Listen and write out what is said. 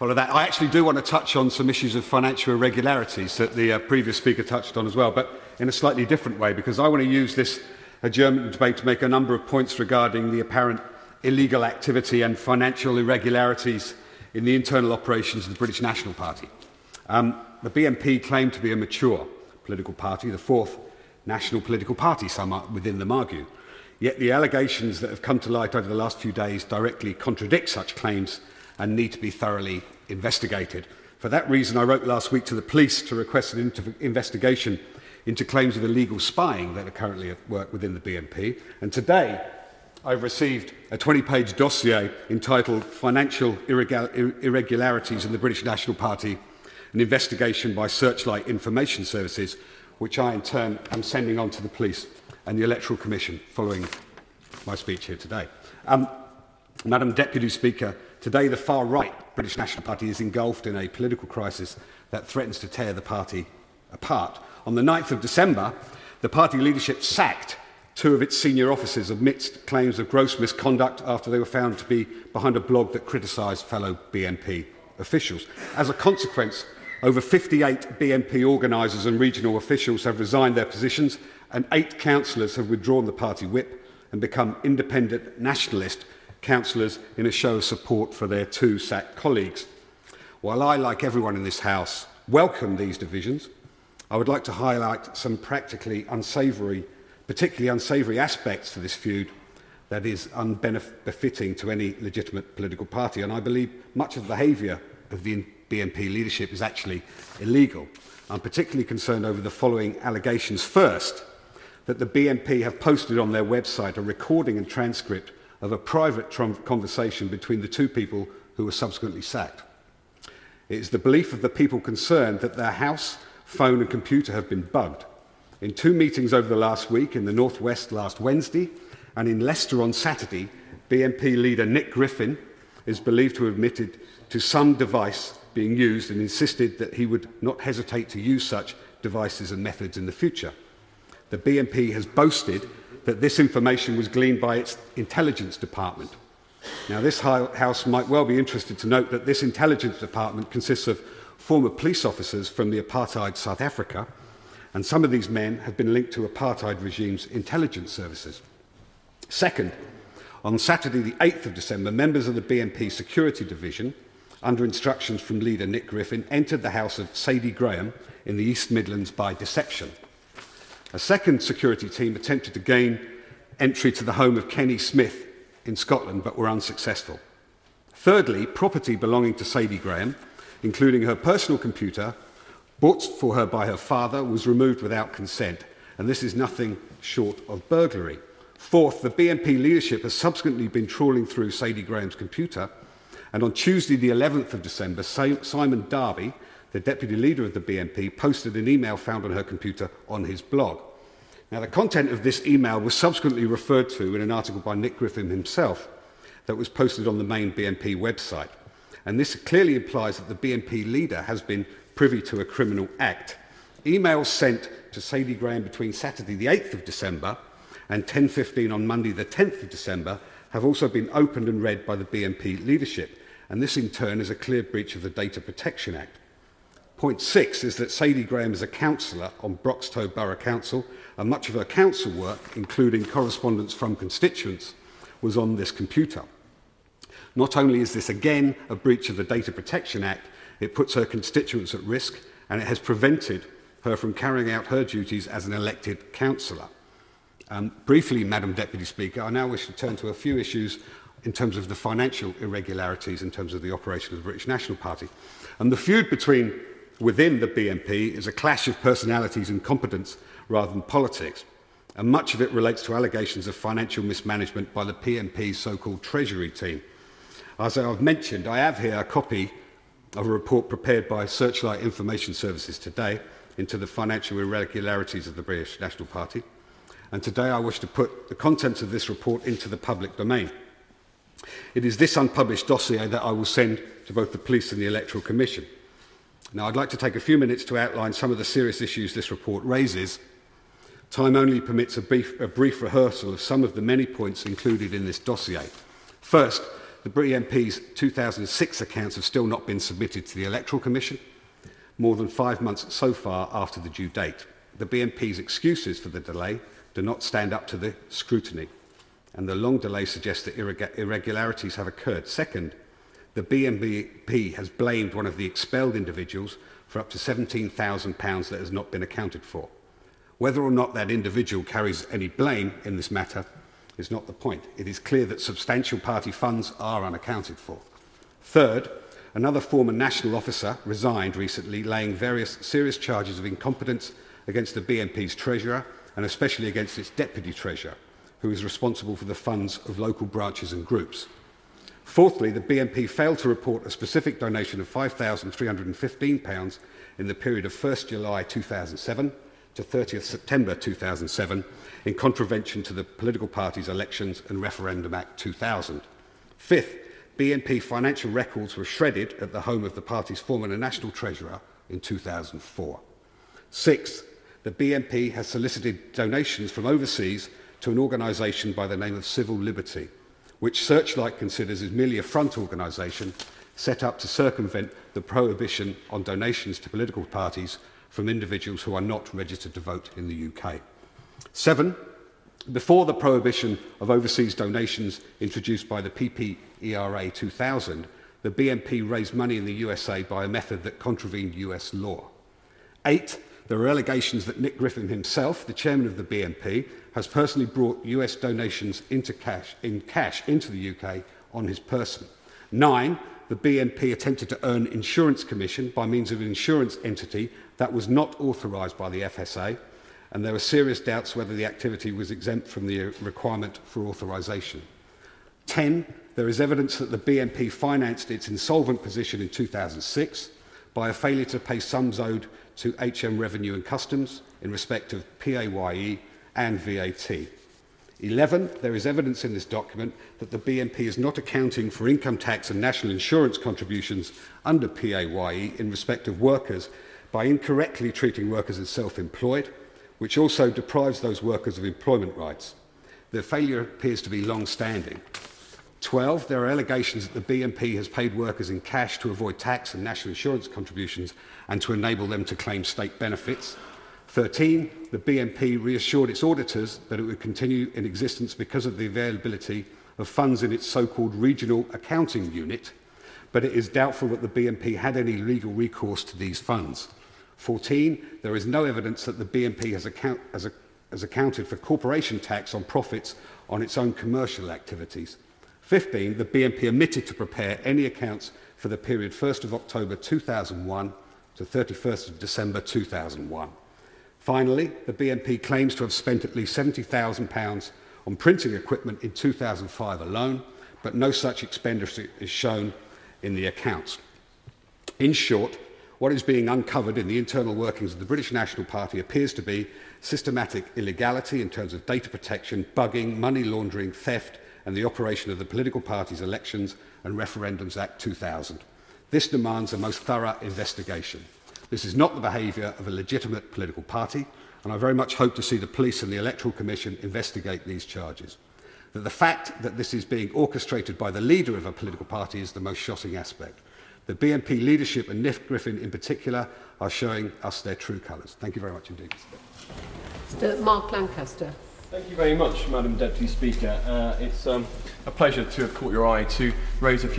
follow that. I actually do want to touch on some issues of financial irregularities that the previous speaker touched on as well, but in a slightly different way, because I want to use this adjournment debate to make a number of points regarding the apparent illegal activity and financial irregularities in the internal operations of the British National Party. The BNP claim to be a mature political party, the fourth national political party, some within them argue. Yet the allegations that have come to light over the last few days directly contradict such claims and need to be thoroughly investigated. For that reason, I wrote last week to the police to request an investigation into claims of illegal spying that are currently at work within the BNP. And today, I've received a 20-page dossier entitled Financial Irregularities in the British National Party, an investigation by Searchlight Information Services, which I in turn am sending on to the police and the Electoral Commission following my speech here today. Madam Deputy Speaker, today the far-right British National Party is engulfed in a political crisis that threatens to tear the party apart. On the 9th of December, the party leadership sacked two of its senior officers amidst claims of gross misconduct after they were found to be behind a blog that criticised fellow BNP officials. As a consequence, over 58 BNP organisers and regional officials have resigned their positions, and 8 councillors have withdrawn the party whip and become independent nationalist councillors in a show of support for their 2 sacked colleagues. While I, like everyone in this House, welcome these divisions, I would like to highlight some particularly unsavoury aspects to this feud that is unbefitting to any legitimate political party, and I believe much of the behaviour of the BNP leadership is actually illegal. I'm particularly concerned over the following allegations. First, that the BNP have posted on their website a recording and transcript of a private conversation between the 2 people who were subsequently sacked. It is the belief of the people concerned that their house, phone and computer have been bugged. In 2 meetings over the last week, in the North West last Wednesday and in Leicester on Saturday, BNP leader Nick Griffin is believed to have admitted to some device being used and insisted that he would not hesitate to use such devices and methods in the future. The BNP has boasted that this information was gleaned by its intelligence department. Now, this House might well be interested to note that this intelligence department consists of former police officers from the apartheid South Africa, and some of these men have been linked to apartheid regime's intelligence services. Second, on Saturday the 8th of December, members of the BNP Security Division, under instructions from leader Nick Griffin, entered the house of Sadie Graham in the East Midlands by deception. A second security team attempted to gain entry to the home of Kenny Smith in Scotland, but were unsuccessful. Thirdly, property belonging to Sadie Graham, including her personal computer, bought for her by her father, was removed without consent, and this is nothing short of burglary. Fourth, the BNP leadership has subsequently been trawling through Sadie Graham's computer, and on Tuesday the 11th of December, Simon Darby, the deputy leader of the BNP, posted an email found on her computer on his blog. Now, the content of this email was subsequently referred to in an article by Nick Griffin himself that was posted on the main BNP website. And this clearly implies that the BNP leader has been privy to a criminal act. Emails sent to Sadie Graham between Saturday the 8th of December and 10:15 on Monday the 10th of December have also been opened and read by the BNP leadership, and this in turn is a clear breach of the Data Protection Act. Point 6 is that Sadie Graham is a councillor on Broxtowe Borough Council, and much of her council work, including correspondence from constituents, was on this computer. Not only is this again a breach of the Data Protection Act, it puts her constituents at risk, and it has prevented her from carrying out her duties as an elected councillor. Briefly, Madam Deputy Speaker, I now wish to turn to a few issues in terms of the financial irregularities in terms of the operation of the British National Party. And the feud within the BNP is a clash of personalities and competence rather than politics, and much of it relates to allegations of financial mismanagement by the BNP's so-called Treasury team. As I've mentioned, I have here a copy of a report prepared by Searchlight Information Services today into the financial irregularities of the British National Party, and today I wish to put the contents of this report into the public domain. It is this unpublished dossier that I will send to both the police and the Electoral Commission. Now, I'd like to take a few minutes to outline some of the serious issues this report raises. Time only permits a brief rehearsal of some of the many points included in this dossier. First, the BNP's 2006 accounts have still not been submitted to the Electoral Commission, more than 5 months so far after the due date. The BNP's excuses for the delay do not stand up to the scrutiny, and the long delay suggests that irregularities have occurred. Second, the BNP has blamed one of the expelled individuals for up to £17,000 that has not been accounted for. Whether or not that individual carries any blame in this matter is not the point. It is clear that substantial party funds are unaccounted for. Third, another former national officer resigned recently, laying various serious charges of incompetence against the BNP's treasurer and especially against its deputy treasurer, who is responsible for the funds of local branches and groups. Fourthly, the BNP failed to report a specific donation of £5,315 in the period of 1st July 2007 to 30th September 2007 in contravention to the Political Parties Elections and Referendum Act 2000. Fifth, BNP financial records were shredded at the home of the party's former national treasurer in 2004. Sixth, the BNP has solicited donations from overseas to an organisation by the name of Civil Liberty, which Searchlight considers as merely a front organisation set up to circumvent the prohibition on donations to political parties from individuals who are not registered to vote in the UK. 7. Before the prohibition of overseas donations introduced by the PPERA 2000, the BNP raised money in the USA by a method that contravened US law. 8. There are allegations that Nick Griffin himself, the chairman of the BNP, has personally brought US donations in cash into the UK on his person. 9. The BNP attempted to earn insurance commission by means of an insurance entity that was not authorised by the FSA, and there are serious doubts whether the activity was exempt from the requirement for authorisation. 10. There is evidence that the BNP financed its insolvent position in 2006 by a failure to pay sums owed to HM Revenue and Customs in respect of PAYE and VAT. 11. There is evidence in this document that the BNP is not accounting for income tax and national insurance contributions under PAYE in respect of workers by incorrectly treating workers as self-employed, which also deprives those workers of employment rights. The failure appears to be long-standing. 12. There are allegations that the BNP has paid workers in cash to avoid tax and national insurance contributions and to enable them to claim state benefits. 13. The BNP reassured its auditors that it would continue in existence because of the availability of funds in its so-called regional accounting unit, but it is doubtful that the BNP had any legal recourse to these funds. 14. There is no evidence that the BNP has accounted for corporation tax on profits on its own commercial activities. 15. The BNP omitted to prepare any accounts for the period 1st of October 2001 to 31st of December 2001. Finally, the BNP claims to have spent at least £70,000 on printing equipment in 2005 alone, but no such expenditure is shown in the accounts. In short, what is being uncovered in the internal workings of the British National Party appears to be systematic illegality in terms of data protection, bugging, money laundering, theft, and the operation of the Political Parties Elections and Referendums Act 2000. This demands a most thorough investigation. This is not the behaviour of a legitimate political party, and I very much hope to see the police and the Electoral Commission investigate these charges. That the fact that this is being orchestrated by the leader of a political party is the most shocking aspect. The BNP leadership and Nick Griffin in particular are showing us their true colours. Thank you very much indeed. Mr. Mark Lancaster. Thank you very much, Madam Deputy Speaker. It's a pleasure to have caught your eye to raise a few